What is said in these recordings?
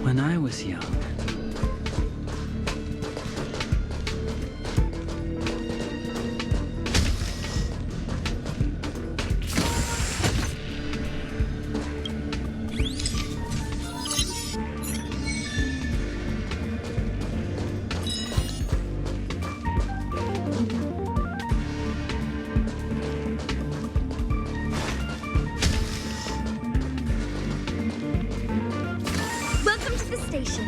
When I was young, Welcome to the station.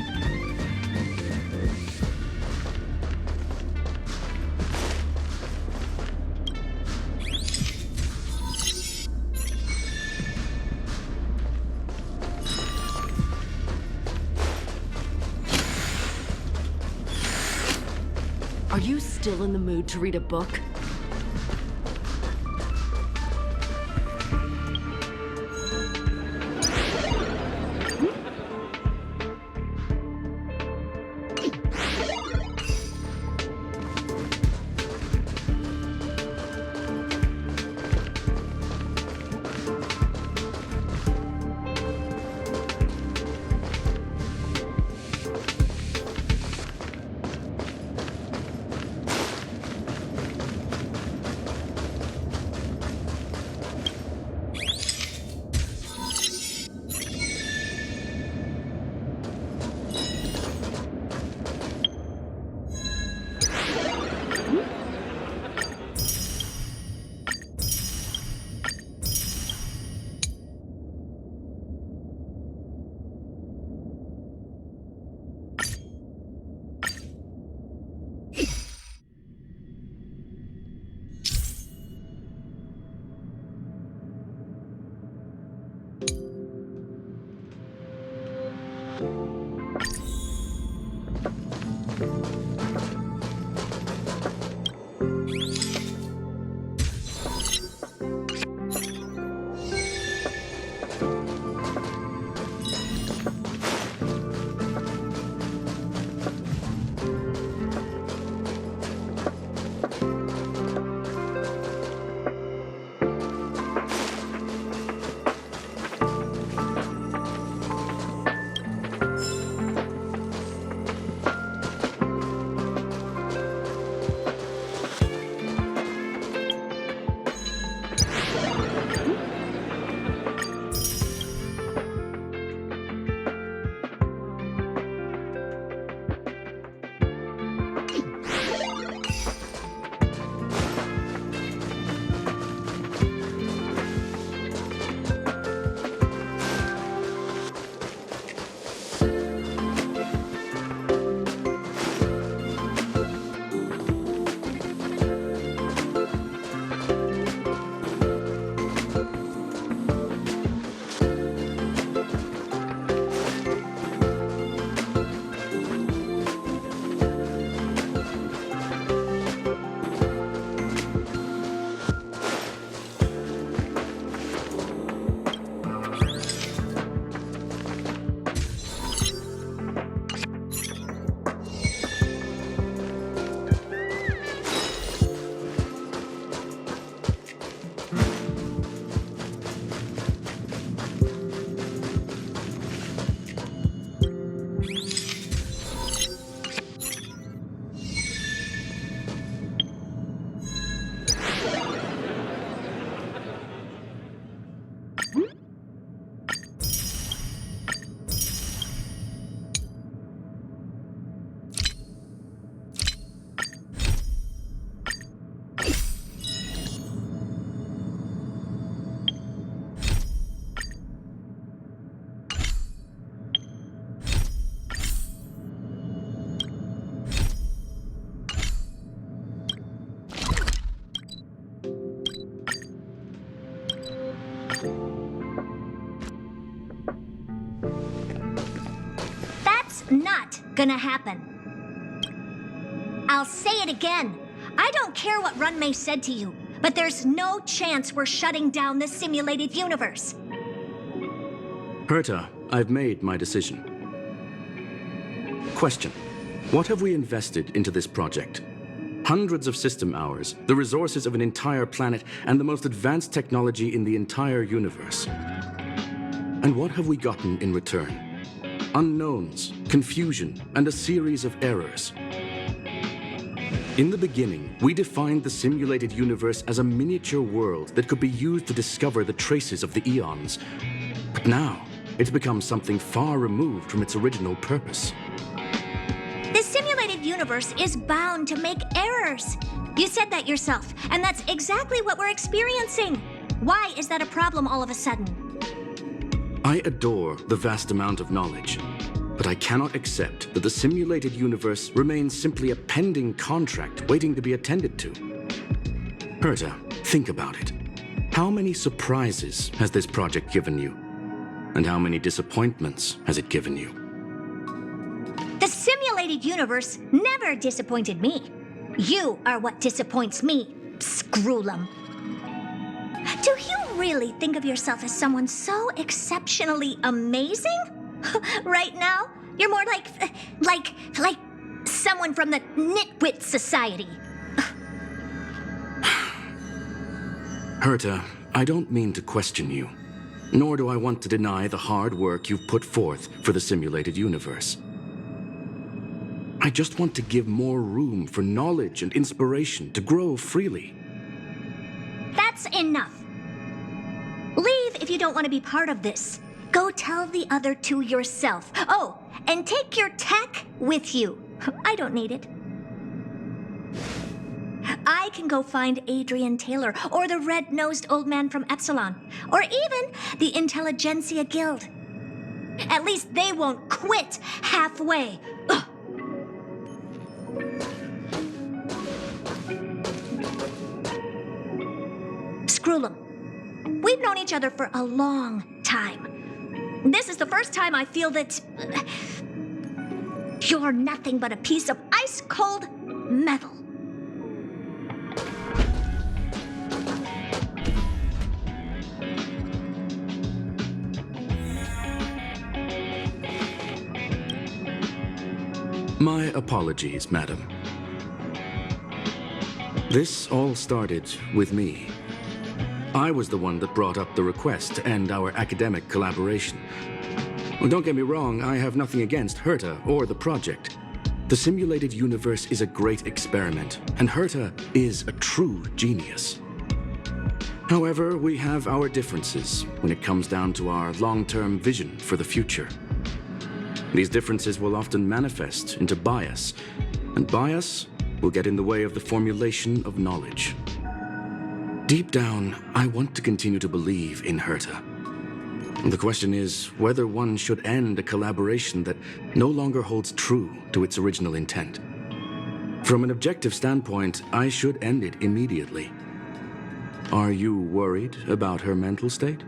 Are you still in the mood to read a book? That's not gonna happen. I'll say it again. I don't care what Runmei said to you, but there's no chance we're shutting down the simulated universe. Herta, I've made my decision. Question. What have we invested into this project? Hundreds of system hours, the resources of an entire planet, and the most advanced technology in the entire universe. And what have we gotten in return? unknowns, confusion, and a series of errors. In the beginning, we defined the simulated universe as a miniature world that could be used to discover the traces of the eons. But now, it's become something far removed from its original purpose. The simulated universe is bound to make errors. You said that yourself, and that's exactly what we're experiencing. Why is that a problem all of a sudden? I adore the vast amount of knowledge, but I cannot accept that the simulated universe remains simply a pending contract waiting to be attended to. Herta, think about it. How many surprises has this project given you? And how many disappointments has it given you? The simulated universe never disappointed me. You are what disappoints me, Scroolum. Do you really think of yourself as someone so exceptionally amazing? Right now, you're more like someone from the Nitwit Society. Herta, I don't mean to question you, nor do I want to deny the hard work you've put forth for the simulated universe. I just want to give more room for knowledge and inspiration to grow freely. That's enough. Leave if you don't want to be part of this. Go tell the other two yourself. Oh, and take your tech with you. I don't need it. I can go find Adrian Taylor, or the red-nosed old man from Epsilon, or even the Intelligentsia Guild. At least they won't quit halfway. Ugh. Scroolum, we've known each other for a long time. This is the first time I feel that you're nothing but a piece of ice-cold metal. My apologies, madam. This all started with me. I was the one that brought up the request to end our academic collaboration. Well, don't get me wrong, I have nothing against Herta or the project. The simulated universe is a great experiment, and Herta is a true genius. However, we have our differences when it comes down to our long-term vision for the future. These differences will often manifest into bias, and bias will get in the way of the formulation of knowledge. Deep down, I want to continue to believe in Herta. The question is whether one should end a collaboration that no longer holds true to its original intent. From an objective standpoint, I should end it immediately. Are you worried about her mental state?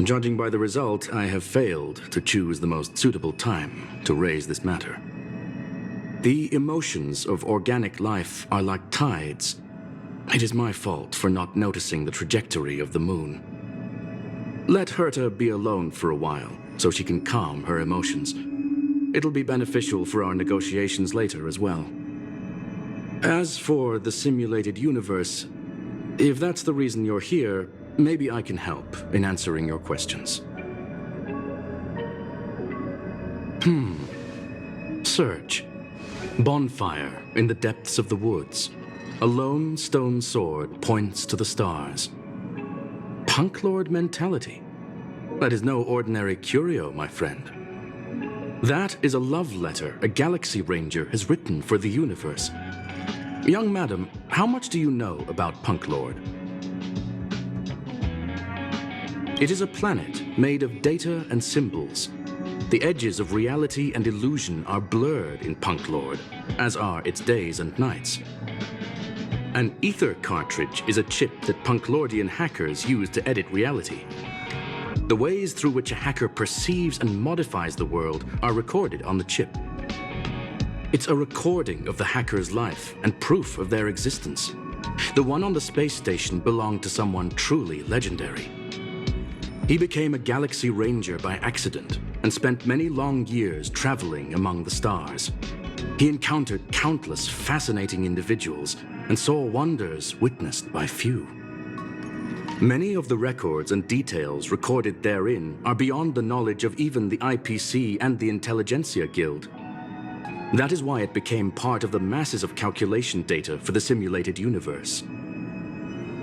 Judging by the result, I have failed to choose the most suitable time to raise this matter. The emotions of organic life are like tides. It is my fault for not noticing the trajectory of the moon. Let Herta be alone for a while, so she can calm her emotions. It'll be beneficial for our negotiations later as well. As for the simulated universe, if that's the reason you're here, maybe I can help in answering your questions. Search. Bonfire in the depths of the woods. A lone stone sword points to the stars. Punk Lord mentality. That is no ordinary curio, my friend. That is a love letter a Galaxy Ranger has written for the universe. Young madam, how much do you know about Punk Lord? It is a planet made of data and symbols. The edges of reality and illusion are blurred in Punk Lord, as are its days and nights. An ether cartridge is a chip that Punk Lordian hackers use to edit reality. The ways through which a hacker perceives and modifies the world are recorded on the chip. It's a recording of the hacker's life and proof of their existence. The one on the space station belonged to someone truly legendary. He became a Galaxy Ranger by accident and spent many long years traveling among the stars. He encountered countless fascinating individuals and saw wonders witnessed by few. Many of the records and details recorded therein are beyond the knowledge of even the IPC and the Intelligentsia Guild. That is why it became part of the masses of calculation data for the simulated universe.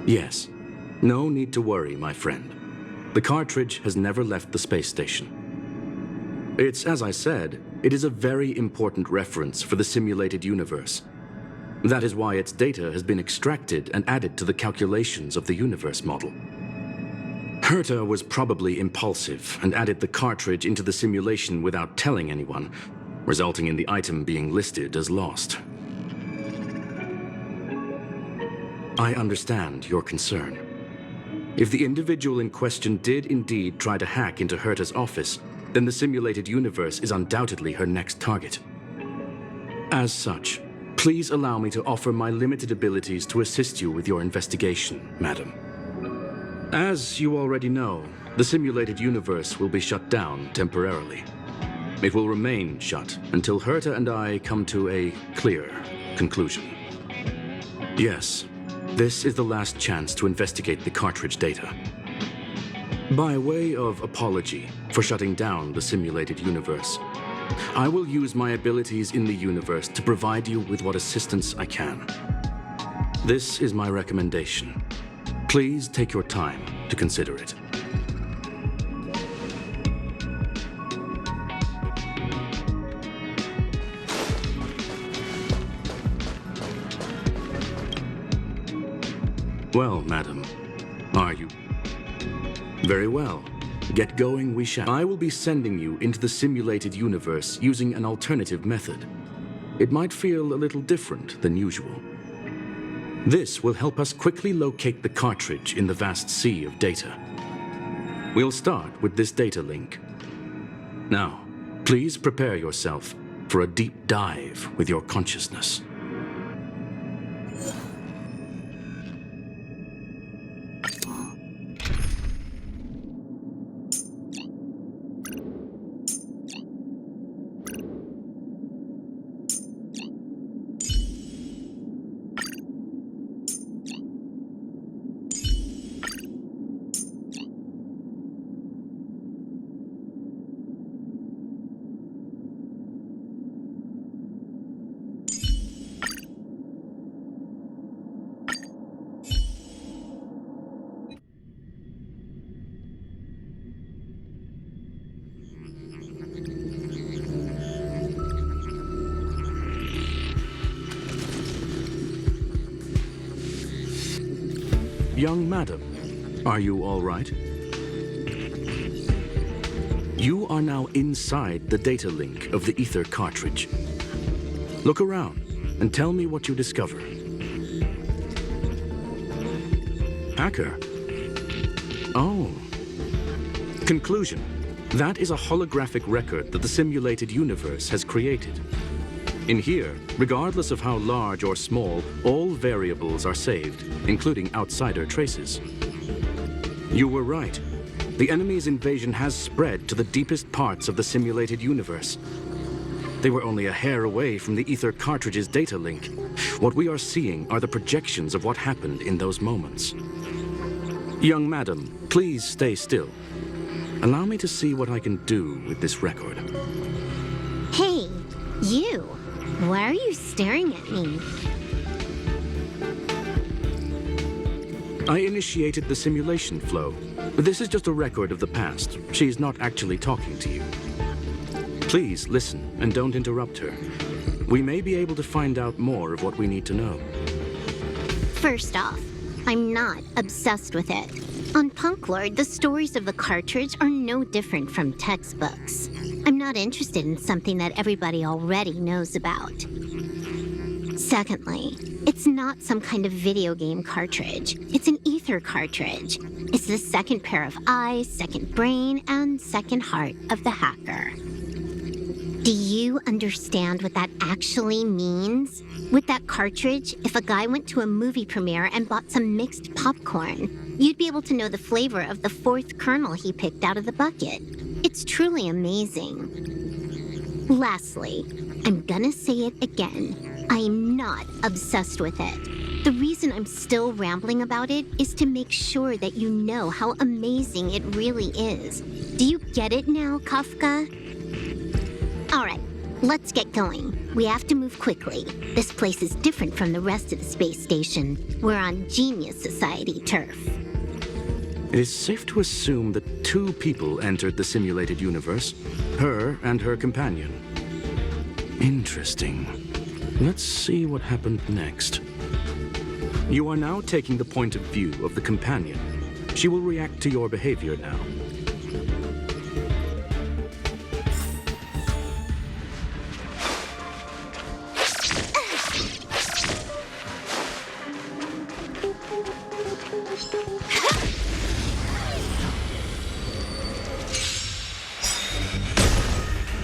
Yes, no need to worry, my friend. The cartridge has never left the space station. It's, as I said, it is a very important reference for the simulated universe. That is why its data has been extracted and added to the calculations of the universe model. Herta was probably impulsive and added the cartridge into the simulation without telling anyone, resulting in the item being listed as lost. I understand your concern. If the individual in question did indeed try to hack into Herta's office, then the simulated universe is undoubtedly her next target. As such, please allow me to offer my limited abilities to assist you with your investigation, madam. As you already know, the simulated universe will be shut down temporarily. It will remain shut until Herta and I come to a clear conclusion. Yes, this is the last chance to investigate the cartridge data. By way of apology for shutting down the simulated universe, I will use my abilities in the universe to provide you with what assistance I can. This is my recommendation. Please take your time to consider it. Well, madam, are you? Very well. Get going we shall. I will be sending you into the simulated universe using an alternative method. It might feel a little different than usual. This will help us quickly locate the cartridge in the vast sea of data. We'll start with this data link. Now, please prepare yourself for a deep dive with your consciousness. Young madam, are you all right? You are now inside the data link of the Ether cartridge. Look around and tell me what you discover. Hacker? Oh. Conclusion. That is a holographic record that the simulated universe has created. In here, regardless of how large or small, all variables are saved, including outsider traces. You were right. The enemy's invasion has spread to the deepest parts of the simulated universe. They were only a hair away from the Ether cartridge's data link. What we are seeing are the projections of what happened in those moments. Young madam, please stay still. Allow me to see what I can do with this record. Hey, you! Why are you staring at me? I initiated the simulation flow. This is just a record of the past. She's not actually talking to you. Please listen and don't interrupt her. We may be able to find out more of what we need to know. First off, I'm not obsessed with it. On Punklord, the stories of the cartridge are no different from textbooks. I'm not interested in something that everybody already knows about. Secondly, it's not some kind of video game cartridge. It's an Ether cartridge. It's the second pair of eyes, second brain, and second heart of the hacker. Do you understand what that actually means? With that cartridge, if a guy went to a movie premiere and bought some mixed popcorn, you'd be able to know the flavor of the fourth kernel he picked out of the bucket. It's truly amazing. Lastly, I'm gonna say it again. I'm not obsessed with it. The reason I'm still rambling about it is to make sure that you know how amazing it really is. Do you get it now, Kafka? All right, let's get going. We have to move quickly. This place is different from the rest of the space station. We're on Genius Society turf. It is safe to assume that 2 people entered the simulated universe, her and her companion. Interesting. Let's see what happened next. You are now taking the point of view of the companion. She will react to your behavior now.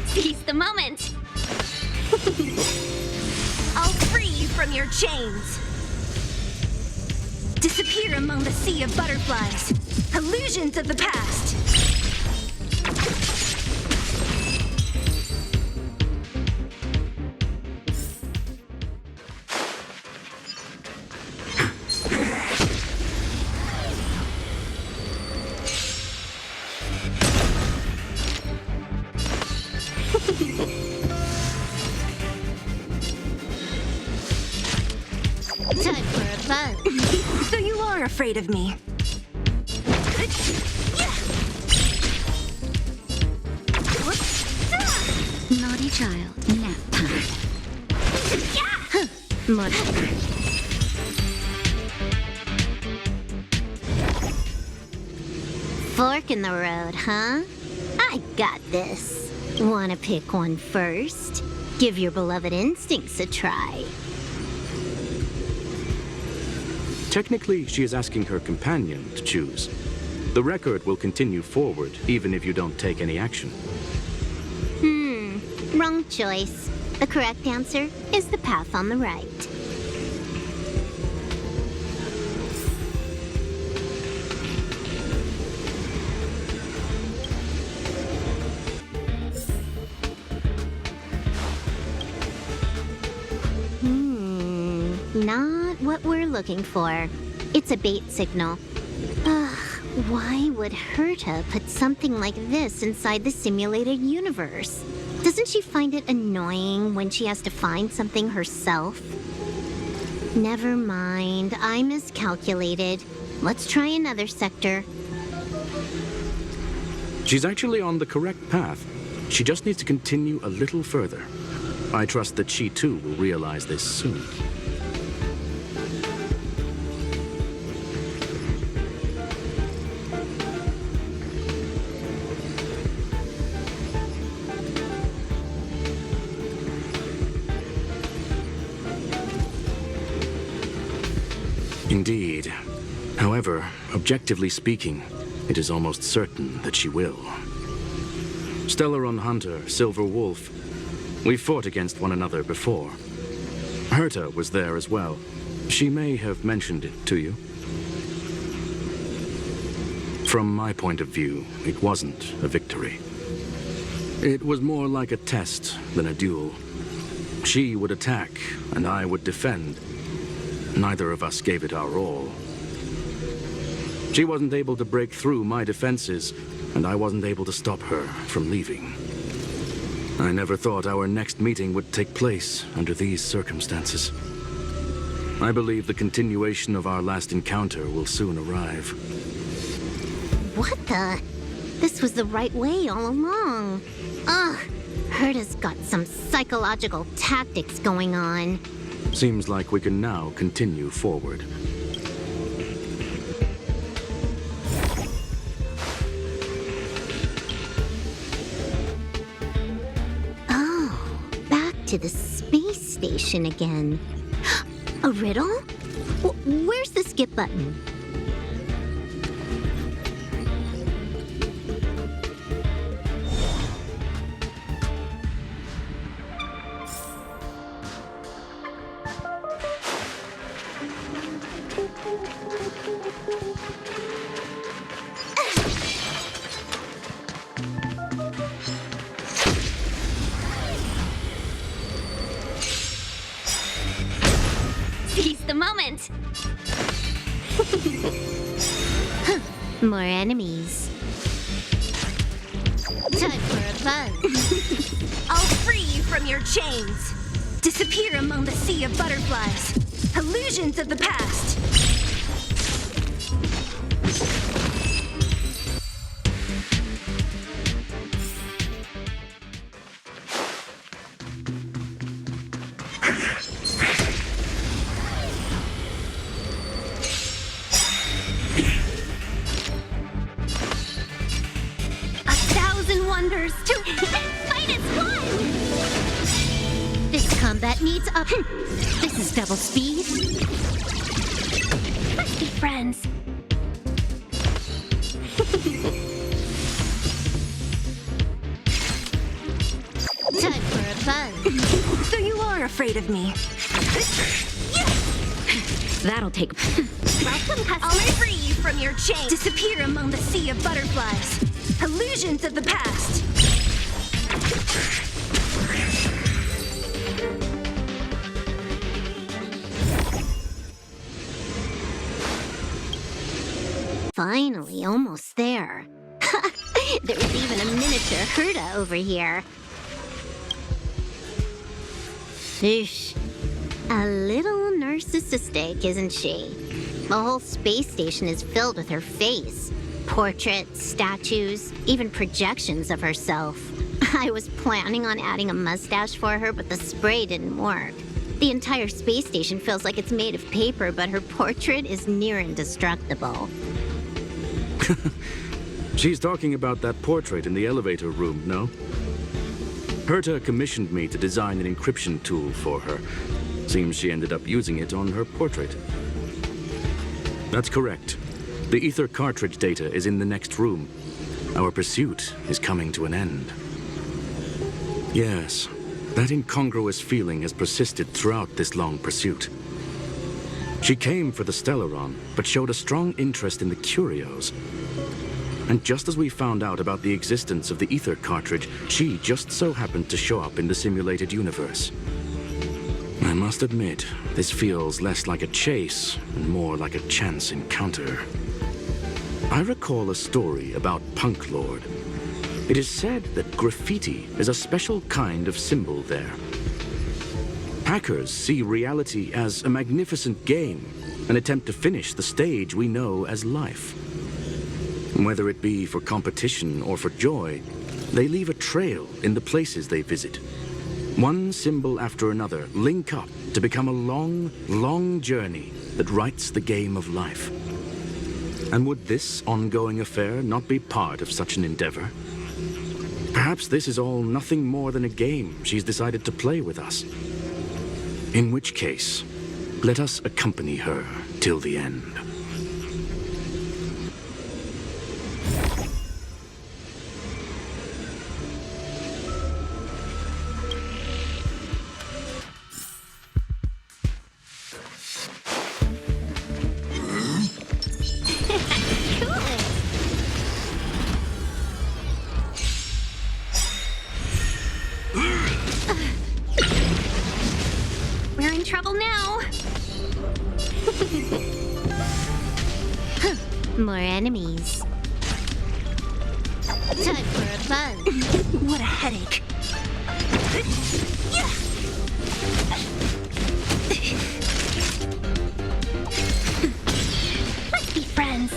Seize the moment! I'll free you from your chains! Disappear among the sea of butterflies! Illusions of the past! Time for a buzz. So you are afraid of me. Naughty child, nap time. Fork in the road, huh? I got this. Wanna pick one first? Give your beloved instincts a try. Technically, she is asking her companion to choose. The record will continue forward, even if you don't take any action. Wrong choice. The correct answer is the path on the right. Not what we're looking for. It's a bait signal. Ugh, why would Herta put something like this inside the simulated universe? Doesn't she find it annoying when she has to find something herself? Never mind, I miscalculated. Let's try another sector. She's actually on the correct path. She just needs to continue a little further. I trust that she too will realize this soon. Indeed. However, objectively speaking, it is almost certain that she will. Stellaron Hunter, Silver Wolf. We fought against one another before. Herta was there as well. She may have mentioned it to you. From my point of view, it wasn't a victory. It was more like a test than a duel. She would attack, and I would defend. Neither of us gave it our all. She wasn't able to break through my defenses, and I wasn't able to stop her from leaving. I never thought our next meeting would take place under these circumstances. I believe the continuation of our last encounter will soon arrive. What the? This was the right way all along. Ugh, Herta's got some psychological tactics going on. Seems like we can now continue forward. Oh, back to the space station again. A riddle? Where's the skip button? Seize the moment. More enemies. Time for a buzz. I'll free you from your chains. Disappear among the sea of butterflies. Illusions of the past. Wonders to fight as one! This combat needs up. This is double speed. Let's be friends. Time for a buzz. So you are afraid of me. That'll take. Welcome, customer. I'll free you from your chains. Disappear among the sea of butterflies. Illusions of the past. Finally, almost there. There's even a miniature Herta over here. Sheesh. A little narcissistic, isn't she? The whole space station is filled with her face. Portraits, statues, even projections of herself. I was planning on adding a mustache for her, but the spray didn't work. The entire space station feels like it's made of paper, but her portrait is near indestructible. She's talking about that portrait in the elevator room, no? Herta commissioned me to design an encryption tool for her. Seems she ended up using it on her portrait. That's correct. The ether cartridge data is in the next room. Our pursuit is coming to an end. Yes, that incongruous feeling has persisted throughout this long pursuit. She came for the Stellaron, but showed a strong interest in the curios. And just as we found out about the existence of the ether cartridge, she just so happened to show up in the simulated universe. I must admit, this feels less like a chase and more like a chance encounter. I recall a story about Punk Lord. It is said that graffiti is a special kind of symbol there. Hackers see reality as a magnificent game, an attempt to finish the stage we know as life. Whether it be for competition or for joy, they leave a trail in the places they visit. One symbol after another link up to become a long, long journey that writes the game of life. And would this ongoing affair not be part of such an endeavor? Perhaps this is all nothing more than a game she's decided to play with us. In which case, let us accompany her till the end. We're in trouble now. More enemies. Time for a buzz. What a headache. Let's be friends.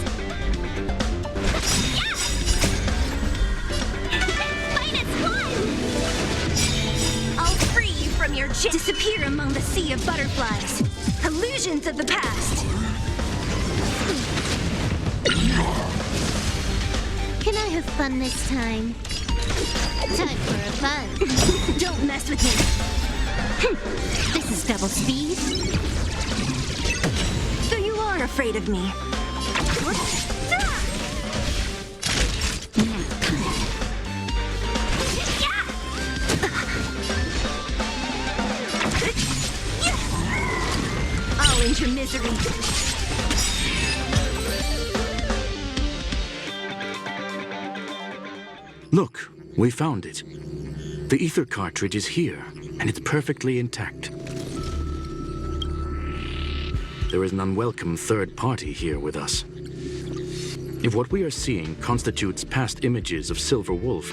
Fight as one! I'll free you from your chains. Disappear among the sea of butterflies. Illusions of the past. Can I have fun this time? Time for a buzz. Don't mess with me. This is double speed. So you are afraid of me. I'll end your misery. Look, we found it. The ether cartridge is here, and it's perfectly intact. there is an unwelcome third party here with us. If what we are seeing constitutes past images of Silver Wolf,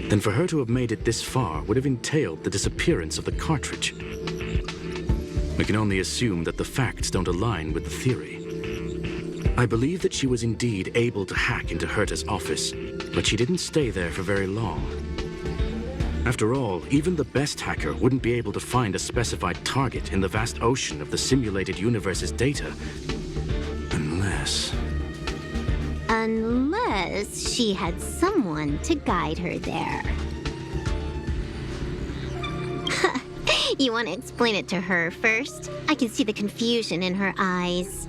then for her to have made it this far would have entailed the disappearance of the cartridge. We can only assume that the facts don't align with the theory. I believe that she was indeed able to hack into Herta's office, but she didn't stay there for very long. After all, even the best hacker wouldn't be able to find a specified target in the vast ocean of the simulated universe's data. Unless she had someone to guide her there. You want to explain it to her first? I can see the confusion in her eyes.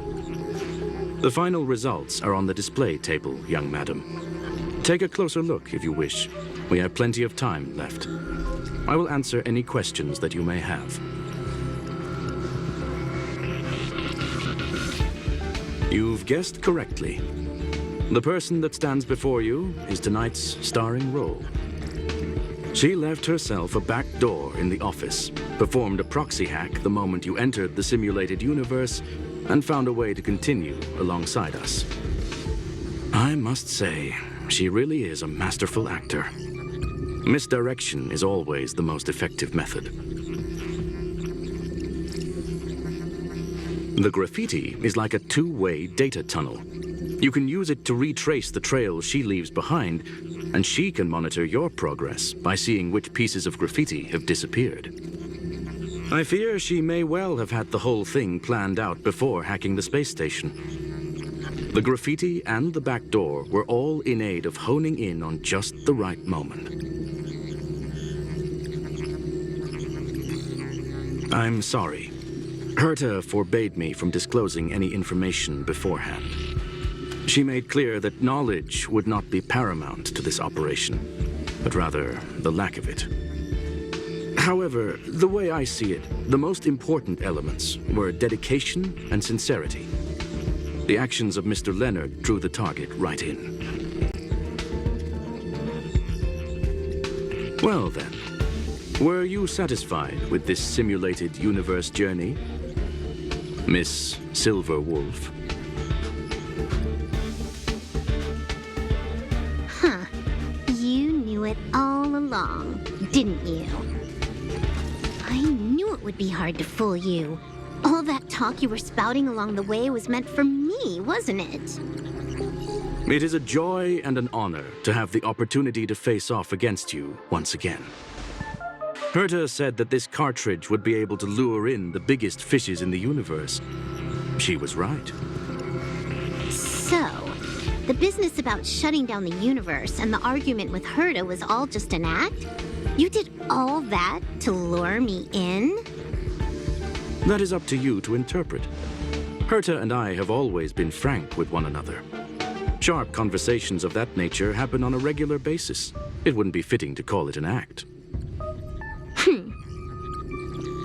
The final results are on the display table, young madam. Take a closer look if you wish. We have plenty of time left. I will answer any questions that you may have. You've guessed correctly. The person that stands before you is tonight's starring role. She left herself a back door in the office, performed a proxy hack the moment you entered the simulated universe, and found a way to continue alongside us. I must say, she really is a masterful actor. Misdirection is always the most effective method. The graffiti is like a two-way data tunnel. You can use it to retrace the trail she leaves behind, and she can monitor your progress by seeing which pieces of graffiti have disappeared. I fear she may well have had the whole thing planned out before hacking the space station. The graffiti and the back door were all in aid of honing in on just the right moment. I'm sorry. Herta forbade me from disclosing any information beforehand. She made clear that knowledge would not be paramount to this operation, but rather the lack of it. However, the way I see it, the most important elements were dedication and sincerity. The actions of Mr. Leonard drew the target right in. Well then, were you satisfied with this simulated universe journey, Miss Silver Wolf? Huh. You knew it all along, didn't you? I knew it would be hard to fool you. All that talk you were spouting along the way was meant for me, wasn't it? It is a joy and an honor to have the opportunity to face off against you once again. Herta said that this cartridge would be able to lure in the biggest fishes in the universe. She was right. So, the business about shutting down the universe and the argument with Herta was all just an act? You did all that to lure me in? That is up to you to interpret. Herta and I have always been frank with one another. Sharp conversations of that nature happen on a regular basis. It wouldn't be fitting to call it an act.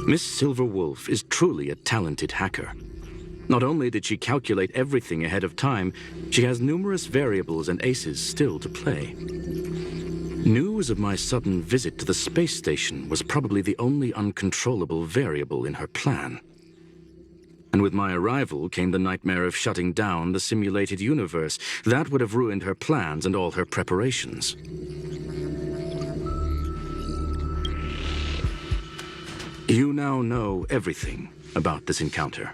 Miss Silver Wolf is truly a talented hacker. Not only did she calculate everything ahead of time, she has numerous variables and aces still to play. News of my sudden visit to the space station was probably the only uncontrollable variable in her plan. And with my arrival came the nightmare of shutting down the simulated universe. That would have ruined her plans and all her preparations. You now know everything about this encounter.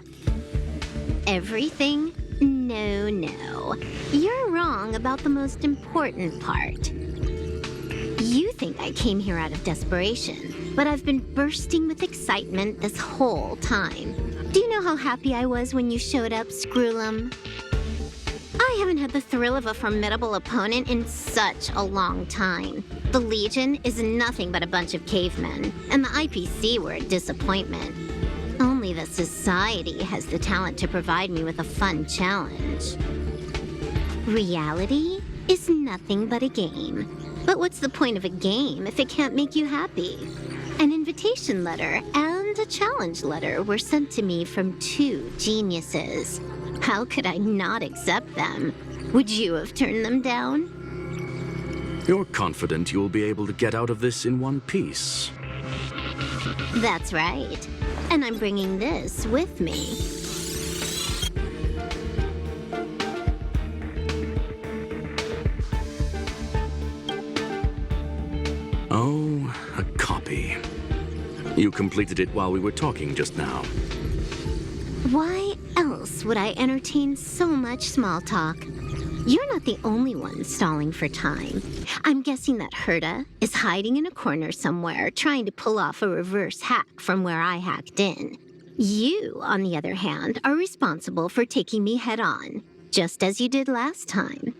Everything? No, no. You're wrong about the most important part. You think I came here out of desperation, but I've been bursting with excitement this whole time. Do you know how happy I was when you showed up, Screwlum? I haven't had the thrill of a formidable opponent in such a long time. The Legion is nothing but a bunch of cavemen, and the IPC were a disappointment. Only the Society has the talent to provide me with a fun challenge. Reality is nothing but a game. But what's the point of a game if it can't make you happy? An invitation letter and a challenge letter were sent to me from two geniuses. How could I not accept them? Would you have turned them down? You're confident you'll be able to get out of this in one piece. That's right. And I'm bringing this with me. Oh, a copy. You completed it while we were talking just now. Why else would I entertain so much small talk? You're not the only one stalling for time. I'm guessing that Herta is hiding in a corner somewhere, trying to pull off a reverse hack from where I hacked in. You, on the other hand, are responsible for taking me head-on, just as you did last time.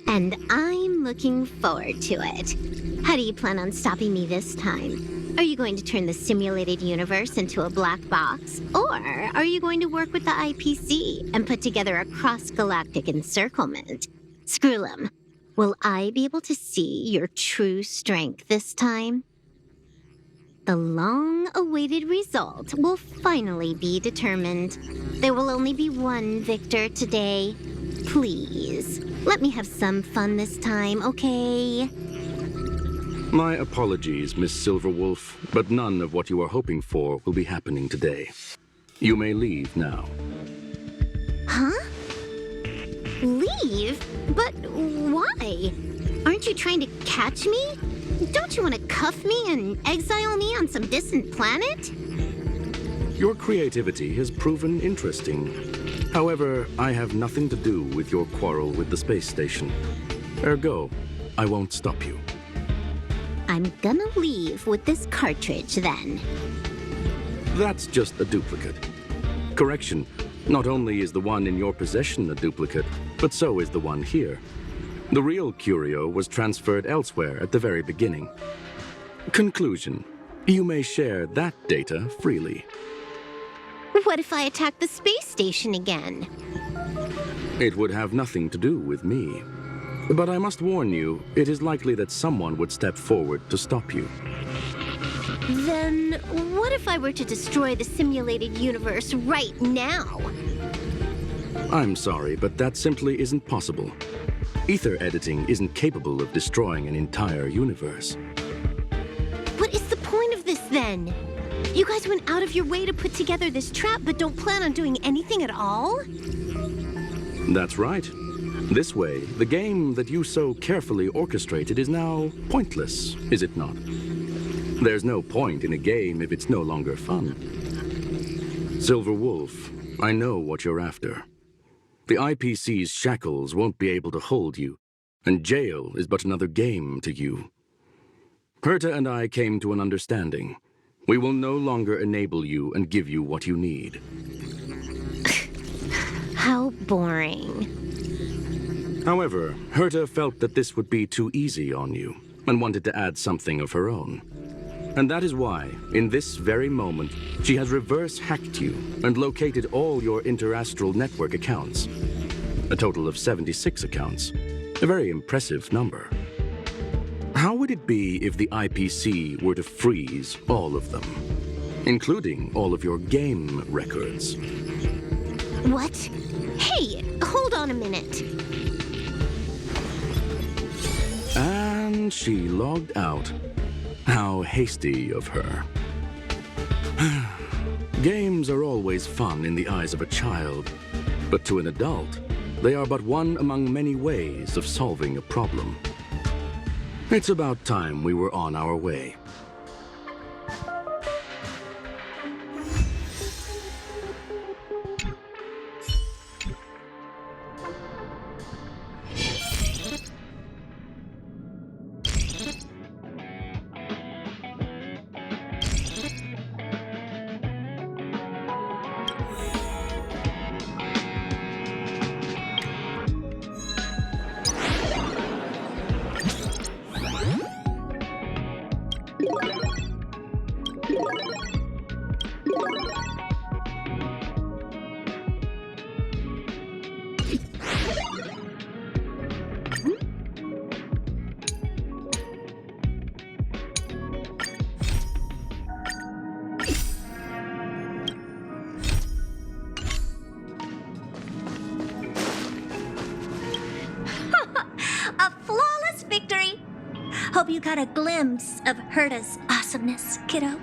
And I'm looking forward to it. How do you plan on stopping me this time? Are you going to turn the simulated universe into a black box? Or are you going to work with the IPC and put together a cross-galactic encirclement? Screw'em, will I be able to see your true strength this time? The long-awaited result will finally be determined. There will only be one victor today. Please, let me have some fun this time, okay? My apologies, Miss Silverwolf, but none of what you are hoping for will be happening today. You may leave now. Huh? Leave? But why? Aren't you trying to catch me? Don't you want to cuff me and exile me on some distant planet? Your creativity has proven interesting. However, I have nothing to do with your quarrel with the space station. Ergo, I won't stop you. I'm gonna leave with this cartridge then. That's just a duplicate. Correction, not only is the one in your possession a duplicate, but so is the one here. The real curio was transferred elsewhere at the very beginning. Conclusion, you may share that data freely. What if I attack the space station again? It would have nothing to do with me. But I must warn you, it is likely that someone would step forward to stop you. Then what if I were to destroy the simulated universe right now? I'm sorry, but that simply isn't possible. Ether editing isn't capable of destroying an entire universe. What is the point of this then? You guys went out of your way to put together this trap but don't plan on doing anything at all? That's right. This way, the game that you so carefully orchestrated is now pointless, is it not? There's no point in a game if it's no longer fun. Silverwolf, I know what you're after. The IPC's shackles won't be able to hold you, and jail is but another game to you. Herta and I came to an understanding. We will no longer enable you and give you what you need. How boring. However, Herta felt that this would be too easy on you, and wanted to add something of her own. And that is why, in this very moment, she has reverse-hacked you and located all your interastral network accounts. A total of 76 accounts. A very impressive number. How would it be if the IPC were to freeze all of them, including all of your game records? What? Hey, hold on a minute. And she logged out. How hasty of her. Games are always fun in the eyes of a child, but to an adult, they are but one among many ways of solving a problem. It's about time we were on our way. A flawless victory! Hope you got a glimpse of Herta's awesomeness, kiddo.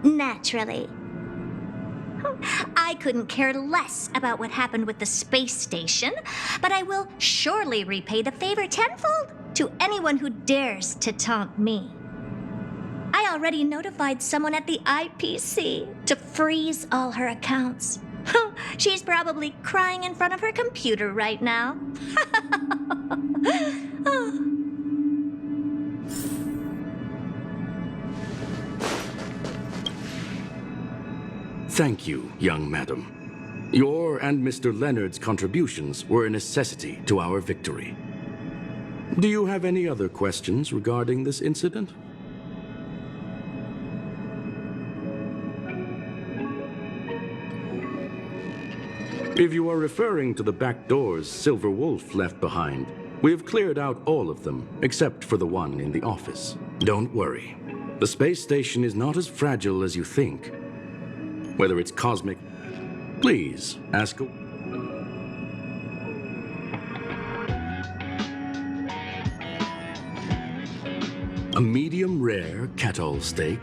Naturally. I I couldn't care less about what happened with the space station, but I will surely repay the favor tenfold to anyone who dares to taunt me. I already notified someone at the IPC to freeze all her accounts. She's probably crying in front of her computer right now. Thank you, young madam. Your and Mr. Leonard's contributions were a necessity to our victory. Do you have any other questions regarding this incident? If you are referring to the back doors Silver Wolf left behind, we have cleared out all of them, except for the one in the office. Don't worry. The space station is not as fragile as you think. Whether it's cosmic... Please, ask a... A medium rare Ketol steak,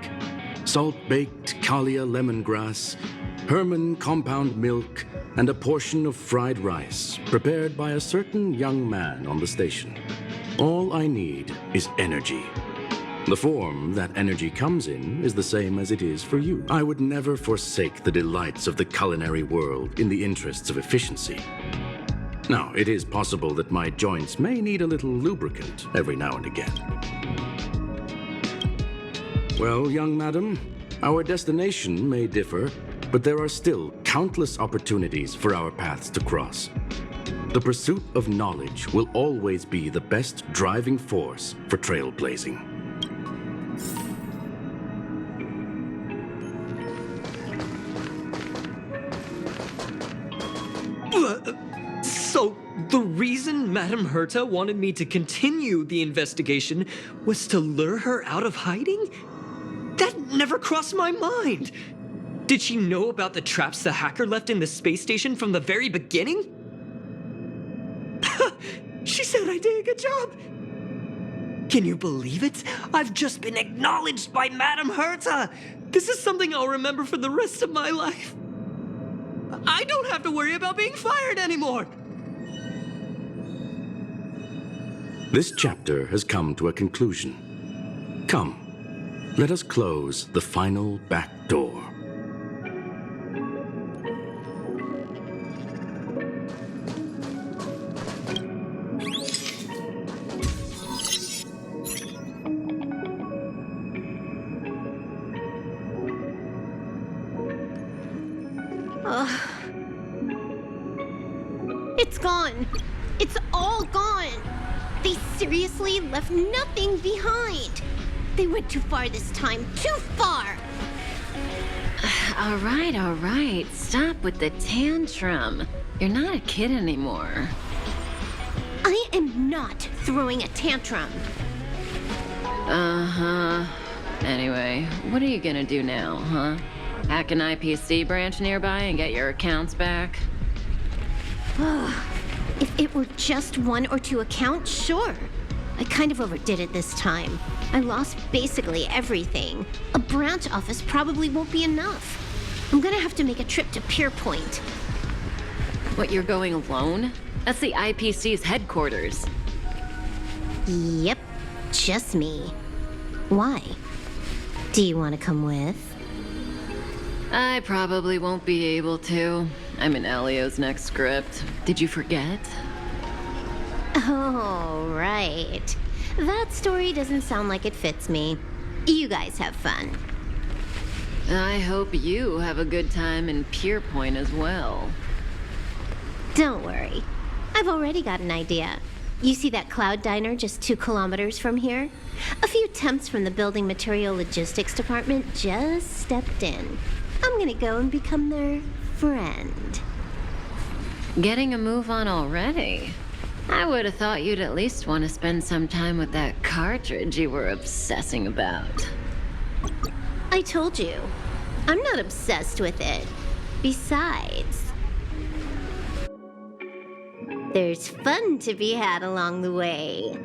salt-baked Kalia lemongrass, Herman compound milk, and a portion of fried rice prepared by a certain young man on the station. All I need is energy. The form that energy comes in is the same as it is for you. I would never forsake the delights of the culinary world in the interests of efficiency. Now, it is possible that my joints may need a little lubricant every now and again. Well, young madam, our destination may differ, but there are still countless opportunities for our paths to cross. The pursuit of knowledge will always be the best driving force for trailblazing. So, the reason Madame Herta wanted me to continue the investigation was to lure her out of hiding? That never crossed my mind! Did she know about the traps the hacker left in the space station from the very beginning? She said I did a good job! Can you believe it? I've just been acknowledged by Madame Herta! This is something I'll remember for the rest of my life. I don't have to worry about being fired anymore! This chapter has come to a conclusion. Come, let us close the final back door. It's gone. It's all gone. They seriously left nothing behind. They went too far this time. Too far. All right. Stop with the tantrum. You're not a kid anymore. I am not throwing a tantrum. Uh-huh. Anyway, what are you gonna do now, huh? Hack an IPC branch nearby and get your accounts back? If it were just one or two accounts, sure. I kind of overdid it this time. I lost basically everything. A branch office probably won't be enough. I'm gonna have to make a trip to Pierpoint. What, you're going alone? That's the IPC's headquarters. Yep, just me. Why? Do you want to come with? I probably won't be able to. I'm in Elio's next script. Did you forget? Oh, right. That story doesn't sound like it fits me. You guys have fun. I hope you have a good time in Pierpoint as well. Don't worry. I've already got an idea. You see that cloud diner just 2 kilometers from here? A few temps from the building material logistics department just stepped in. I'm gonna go and become their friend. Getting a move on already? I would have thought you'd at least want to spend some time with that cartridge you were obsessing about. I told you, I'm not obsessed with it. Besides, there's fun to be had along the way.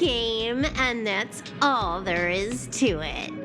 game, and that's all there is to it.